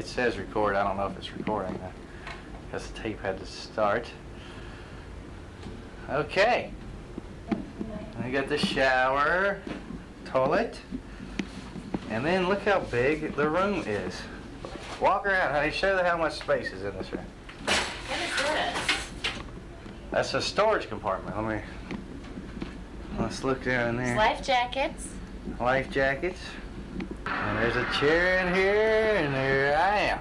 It says record. I don't know if it's recording. Because the tape had to start. Okay. I got the shower, toilet, and then look how big the room is. Walk around, honey. Show them how much space is in this room. What is this? That's a storage compartment. Let's look down there. Life jackets. Life jackets. And there's a chair in here, and there I am.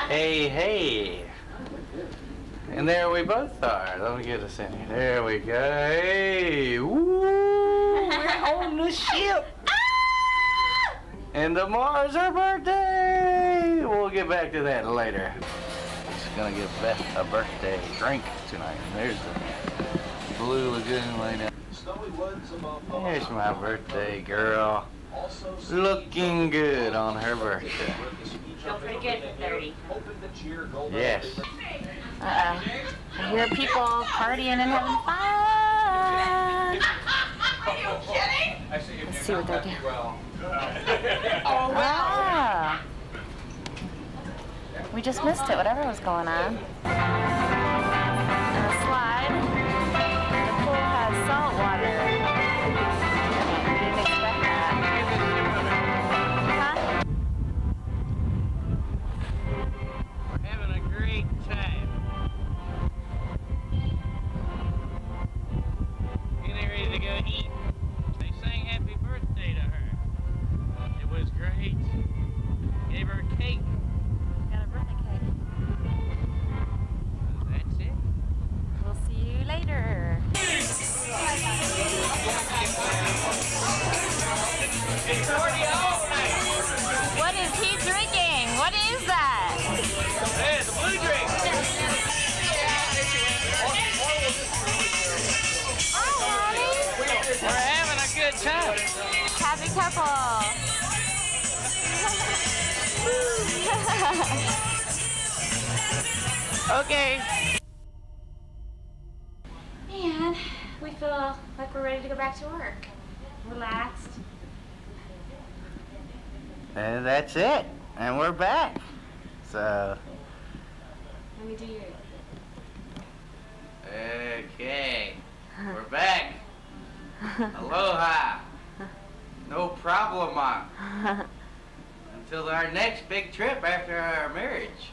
Hey, hey. And there we both are. Let me get us in here. There we go. Hey, woo, we're on the ship. And tomorrow's our birthday. We'll get back to that later. Just gonna get Beth a birthday drink tonight. There's the Blue Lagoon laying out. There's my birthday girl. Looking good on her birthday. Feel pretty good for 30. Yes. I hear people partying and having fun. Are you kidding? Let's see what they're doing. Oh, wow. We just missed it, whatever was going on. And a slide. The pool has salt water. We didn't expect that. Huh? We're having a great time. Getting ready to go eat. They sang happy birthday to her. It was great. Gave her a cake. Got a birthday cake. That's it. We'll see you later. What is he drinking? What is that? Hey, the blue drink. Hi, honey. We're having a good time. Happy couple. Okay. Man, we feel like we're ready to go back to work. Relaxed. And that's it. And we're back. So. Let me do your... Okay. We're back. Aloha. No problema. Until our next big trip after our marriage.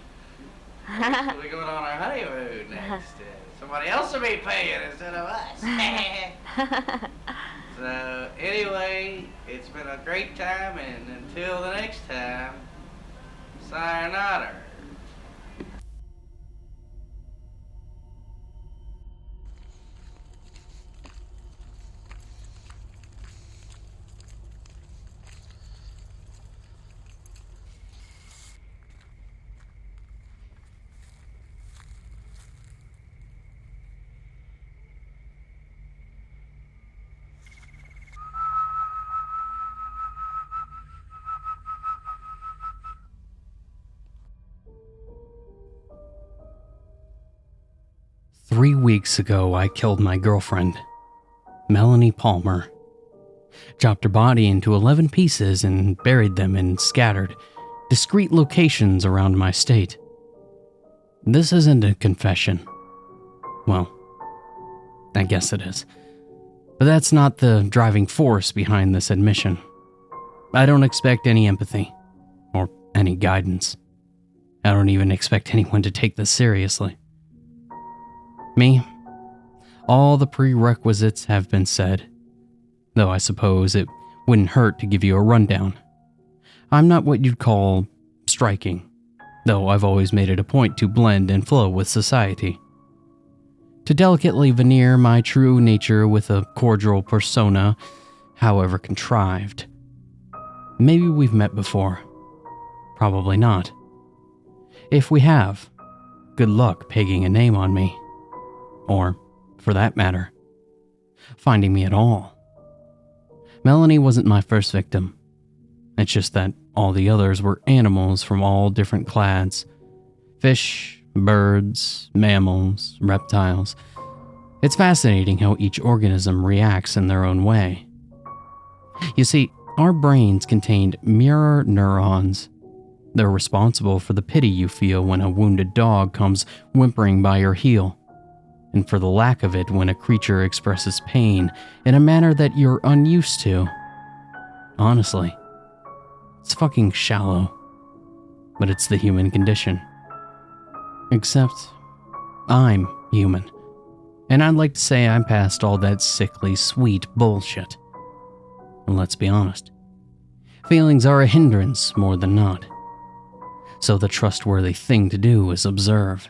We'll be going on our honeymoon next. Somebody else will be paying instead of us. So, anyway, it's been a great time, and until the next time, sayonara. "3 weeks ago, I killed my girlfriend, Melanie Palmer. Chopped her body into 11 pieces and buried them in scattered, discreet locations around my state. This isn't a confession. Well, I guess it is. But that's not the driving force behind this admission. I don't expect any empathy or any guidance. I don't even expect anyone to take this seriously. Me, all the prerequisites have been said, though I suppose it wouldn't hurt to give you a rundown. I'm not what you'd call striking, though I've always made it a point to blend and flow with society. To delicately veneer my true nature with a cordial persona, however contrived. Maybe we've met before. Probably not. If we have, good luck pegging a name on me. Or, for that matter, finding me at all. Melanie wasn't my first victim. It's just that all the others were animals from all different clades. Fish, birds, mammals, reptiles. It's fascinating how each organism reacts in their own way. You see, our brains contained mirror neurons. They're responsible for the pity you feel when a wounded dog comes whimpering by your heel, and for the lack of it when a creature expresses pain in a manner that you're unused to. Honestly, it's fucking shallow, but it's the human condition. Except, I'm human, and I'd like to say I'm past all that sickly sweet bullshit. And let's be honest, feelings are a hindrance more than not. So the trustworthy thing to do is observe.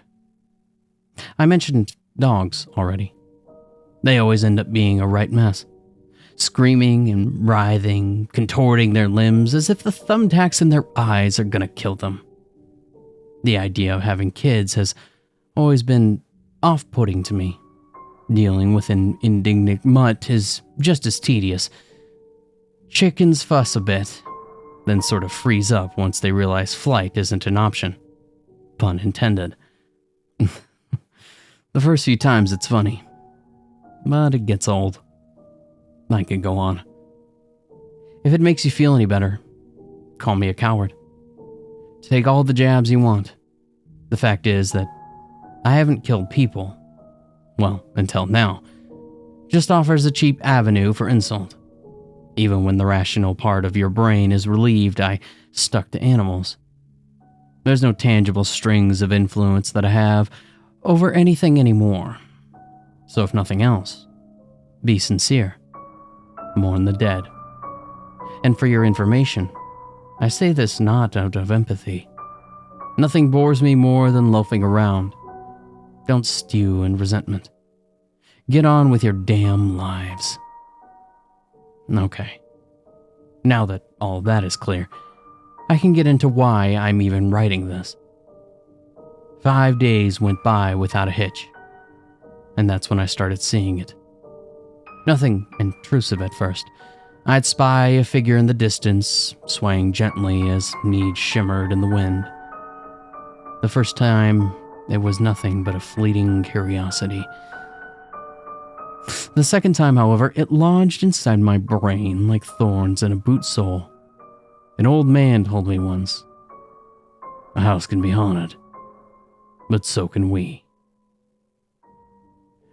I mentioned dogs already. They always end up being a right mess, screaming and writhing, contorting their limbs as if the thumbtacks in their eyes are gonna kill them. The idea of having kids has always been off-putting to me. Dealing with an indignant mutt is just as tedious. Chickens fuss a bit, then sort of freeze up once they realize flight isn't an option. Pun intended. The first few times it's funny, but it gets old. I could go on. If it makes you feel any better, call me a coward. Take all the jabs you want. The fact is that I haven't killed people. Well, until now. Just offers a cheap avenue for insult. Even when the rational part of your brain is relieved, I stuck to animals. There's no tangible strings of influence that I have over anything anymore. So if nothing else, be sincere. Mourn the dead. And for your information, I say this not out of empathy. Nothing bores me more than loafing around. Don't stew in resentment. Get on with your damn lives. Okay. Now that all that is clear, I can get into why I'm even writing this. 5 days went by without a hitch, and that's when I started seeing it. Nothing intrusive at first. I'd spy a figure in the distance, swaying gently as needs shimmered in the wind. The first time, it was nothing but a fleeting curiosity. The second time, however, it lodged inside my brain like thorns in a boot sole. An old man told me once, "A house can be haunted, but so can we."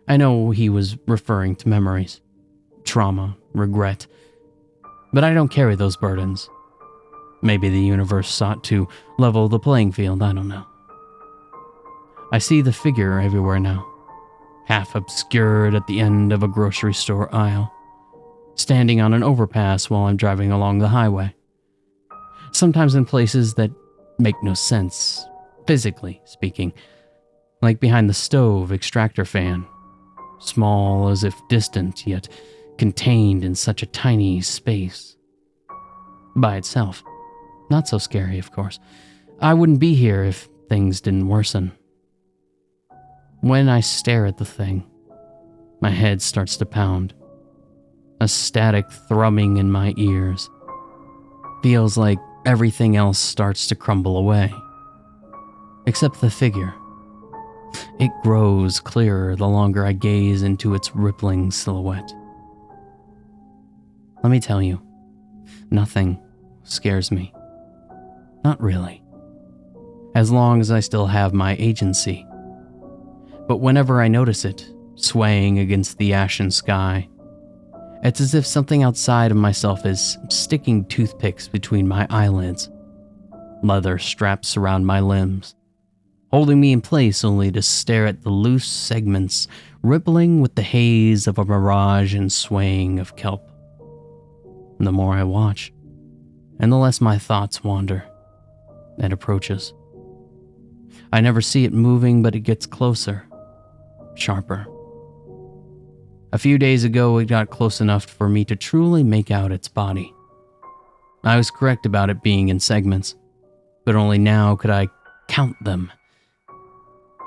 I know he was referring to memories, trauma, regret, but I don't carry those burdens. Maybe the universe sought to level the playing field, I don't know. I see the figure everywhere now, half obscured at the end of a grocery store aisle, standing on an overpass while I'm driving along the highway. Sometimes in places that make no sense, physically speaking, like behind the stove extractor fan, small as if distant, yet contained in such a tiny space. By itself. Not so scary, of course. I wouldn't be here if things didn't worsen. When I stare at the thing, my head starts to pound. A static thrumming in my ears. Feels like everything else starts to crumble away. Except the figure. It grows clearer the longer I gaze into its rippling silhouette. Let me tell you, nothing scares me. Not really. As long as I still have my agency. But whenever I notice it, swaying against the ashen sky, it's as if something outside of myself is sticking toothpicks between my eyelids. Leather straps around my limbs, holding me in place only to stare at the loose segments rippling with the haze of a mirage and swaying of kelp. And the more I watch, and the less my thoughts wander, it approaches. I never see it moving, but it gets closer, sharper. A few days ago, it got close enough for me to truly make out its body. I was correct about it being in segments, but only now could I count them.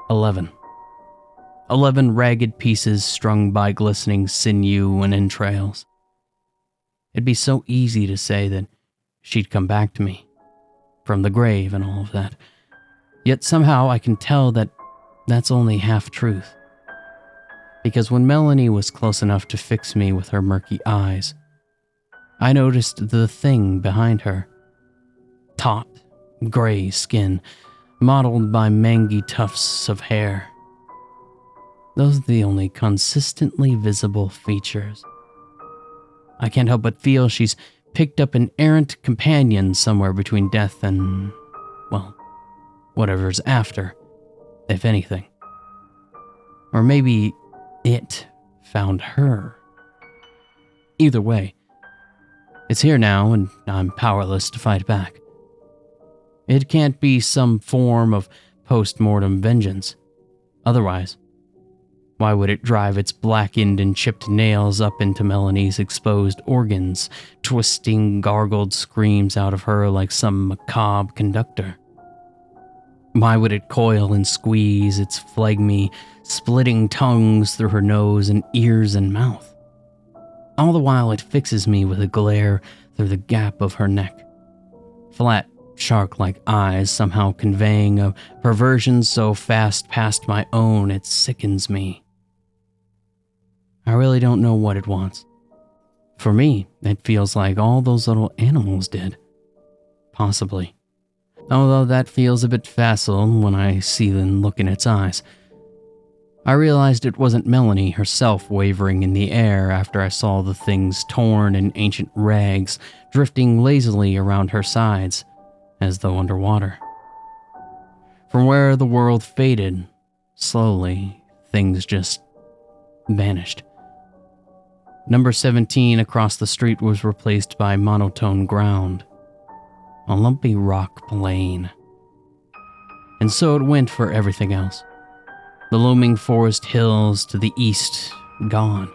11. 11 ragged pieces strung by glistening sinew and entrails. It'd be so easy to say that she'd come back to me, from the grave and all of that. Yet somehow I can tell that that's only half truth. Because when Melanie was close enough to fix me with her murky eyes, I noticed the thing behind her. Taut, gray skin, mottled by mangy tufts of hair. Those are the only consistently visible features. I can't help but feel she's picked up an errant companion somewhere between death and, well, whatever's after, if anything. Or maybe it found her. Either way, it's here now and I'm powerless to fight back. It can't be some form of post-mortem vengeance. Otherwise, why would it drive its blackened and chipped nails up into Melanie's exposed organs, twisting gargled screams out of her like some macabre conductor? Why would it coil and squeeze its phlegmy, splitting tongues through her nose and ears and mouth? All the while it fixes me with a glare through the gap of her neck. Flat, shark-like eyes somehow conveying a perversion so fast past my own it sickens me. I really don't know what it wants. For me, it feels like all those little animals did. Possibly. Although that feels a bit facile when I see the look in its eyes. I realized it wasn't Melanie herself wavering in the air after I saw the thing's torn and ancient rags drifting lazily around her sides, as though underwater. From where the world faded, slowly, things just vanished. Number 17 across the street was replaced by monotone ground, a lumpy rock plain. And so it went for everything else. The looming forest hills to the east, gone.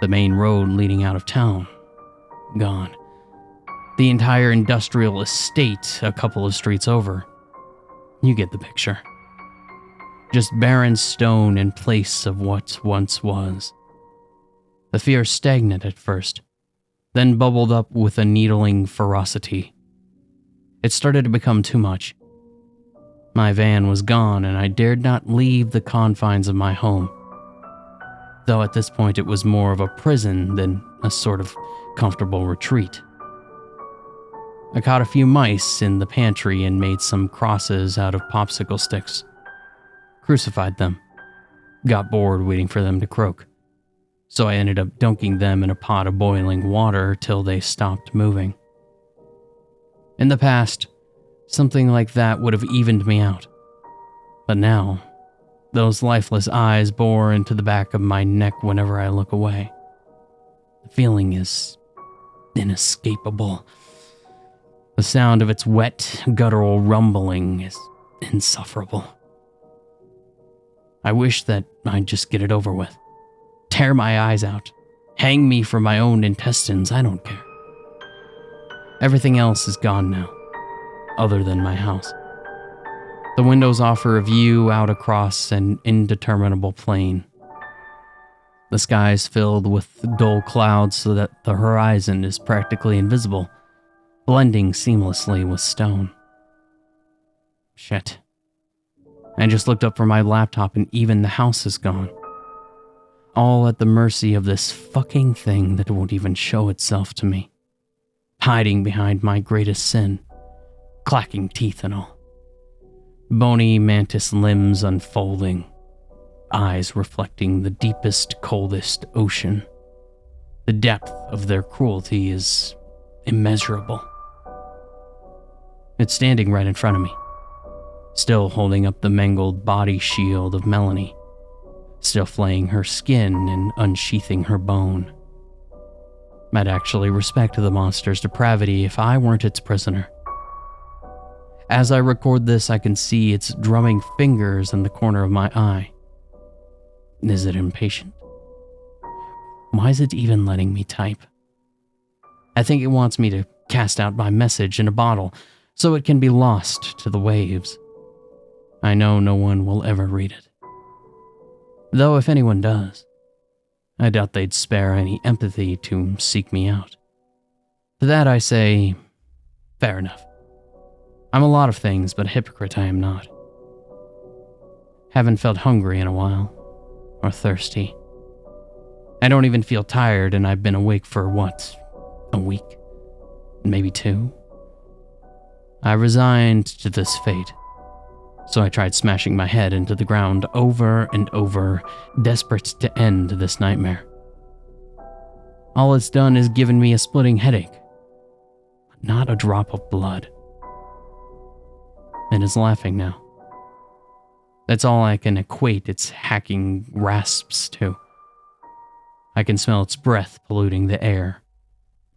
The main road leading out of town, gone. The entire industrial estate a couple of streets over. You get the picture. Just barren stone in place of what once was. The fear stagnant at first, then bubbled up with a needling ferocity. It started to become too much. My van was gone and I dared not leave the confines of my home. Though at this point it was more of a prison than a sort of comfortable retreat. I caught a few mice in the pantry and made some crosses out of popsicle sticks. Crucified them. Got bored waiting for them to croak. So I ended up dunking them in a pot of boiling water till they stopped moving. In the past, something like that would have evened me out. But now, those lifeless eyes bore into the back of my neck whenever I look away. The feeling is inescapable. The sound of its wet, guttural rumbling is insufferable. I wish that I'd just get it over with. Tear my eyes out. Hang me for my own intestines, I don't care. Everything else is gone now, other than my house. The windows offer a view out across an indeterminable plain. The sky is filled with dull clouds so that the horizon is practically invisible, blending seamlessly with stone. Shit. I just looked up from my laptop and even the house is gone. All at the mercy of this fucking thing that won't even show itself to me. Hiding behind my greatest sin. Clacking teeth and all. Bony mantis limbs unfolding. Eyes reflecting the deepest, coldest ocean. The depth of their cruelty is immeasurable. It's standing right in front of me. Still holding up the mangled body shield of Melanie. Still flaying her skin and unsheathing her bone. I'd actually respect the monster's depravity if I weren't its prisoner. As I record this, I can see its drumming fingers in the corner of my eye. Is it impatient? Why is it even letting me type? I think it wants me to cast out my message in a bottle so it can be lost to the waves. I know no one will ever read it. Though if anyone does, I doubt they'd spare any empathy to seek me out. To that I say, fair enough. I'm a lot of things, but a hypocrite I am not. Haven't felt hungry in a while, or thirsty. I don't even feel tired, and I've been awake for, a week? Maybe 2? I resigned to this fate, so I tried smashing my head into the ground over and over, desperate to end this nightmare. All it's done is given me a splitting headache, but not a drop of blood. It is laughing now. That's all I can equate its hacking rasps to. I can smell its breath polluting the air.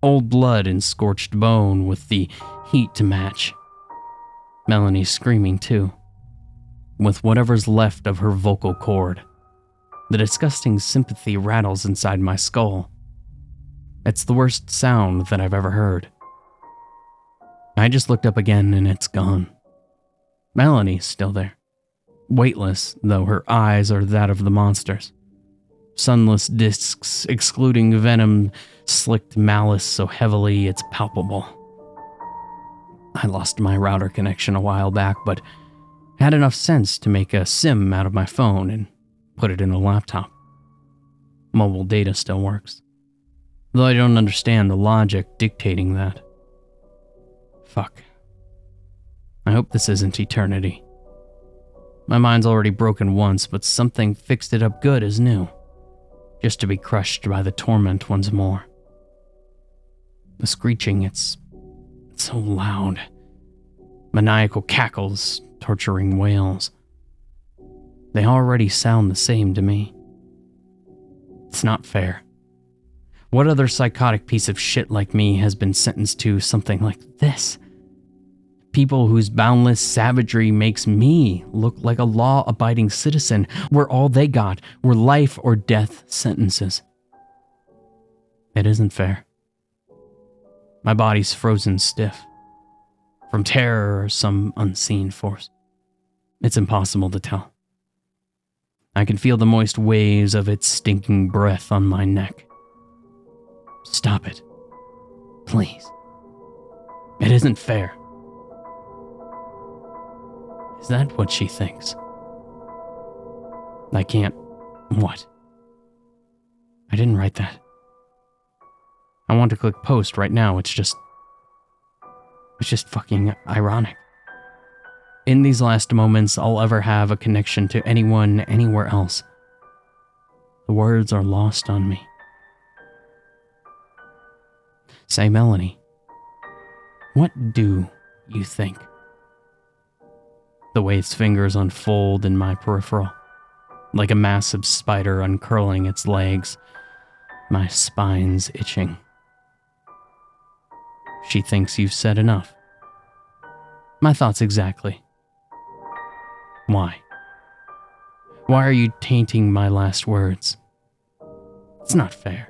Old blood and scorched bone with the heat to match. Melanie screaming too, with whatever's left of her vocal cord. The disgusting sympathy rattles inside my skull. It's the worst sound that I've ever heard. I just looked up again and it's gone. Melanie's still there. Weightless, though her eyes are that of the monsters. Sunless discs excluding venom, slicked malice so heavily it's palpable. I lost my router connection a while back, but had enough sense to make a SIM out of my phone and put it in a laptop. Mobile data still works, though I don't understand the logic dictating that. Fuck. I hope this isn't eternity. My mind's already broken once, but something fixed it up good as new, just to be crushed by the torment once more. The screeching, it's so loud. Maniacal cackles, torturing wails. They already sound the same to me. It's not fair. What other psychotic piece of shit like me has been sentenced to something like this? People whose boundless savagery makes me look like a law-abiding citizen, where all they got were life or death sentences. It isn't fair. My body's frozen stiff. From terror or some unseen force. It's impossible to tell. I can feel the moist waves of its stinking breath on my neck. Stop it. Please. It isn't fair. Is that what she thinks? I can't... What? I didn't write that. I want to click post right now, it's just fucking ironic. In these last moments I'll ever have a connection to anyone anywhere else, the words are lost on me. Say, Melanie, what do you think? The way its fingers unfold in my peripheral, like a massive spider uncurling its legs, my spine's itching. She thinks you've said enough. My thoughts exactly. Why? Why are you tainting my last words? It's not fair.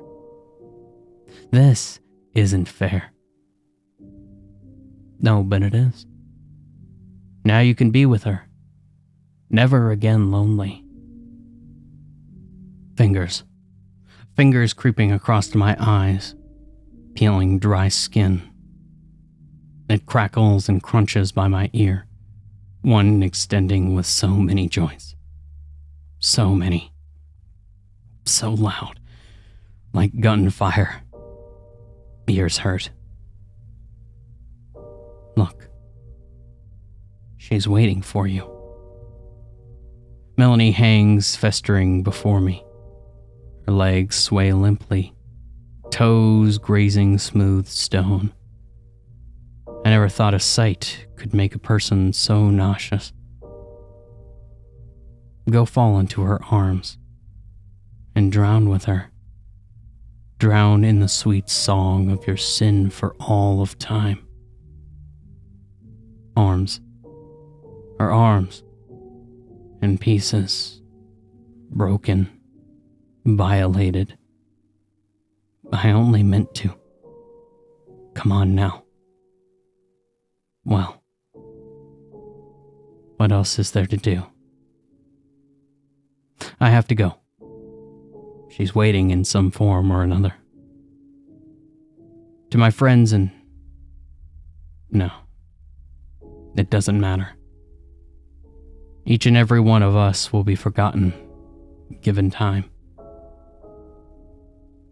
This isn't fair. No, but it is. Now you can be with her. Never again lonely. Fingers. Fingers creeping across my eyes, peeling dry skin. It crackles and crunches by my ear, one extending with so many joints. So many. So loud, like gunfire. Ears hurt. Look. She's waiting for you. Melanie hangs festering before me. Her legs sway limply, toes grazing smooth stone. I never thought a sight could make a person so nauseous. Go fall into her arms and drown with her. Drown in the sweet song of your sin for all of time. Arms. Her arms. In pieces. Broken. Violated. I only meant to. Come on now. Well, what else is there to do? I have to go. She's waiting in some form or another. To my friends and... No. It doesn't matter. Each and every one of us will be forgotten, given time.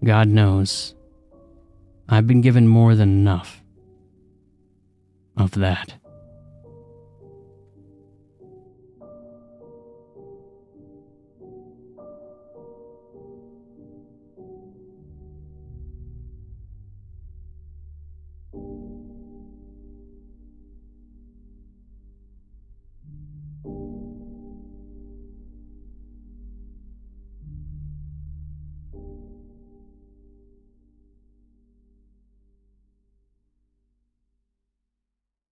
God knows, I've been given more than enough of that.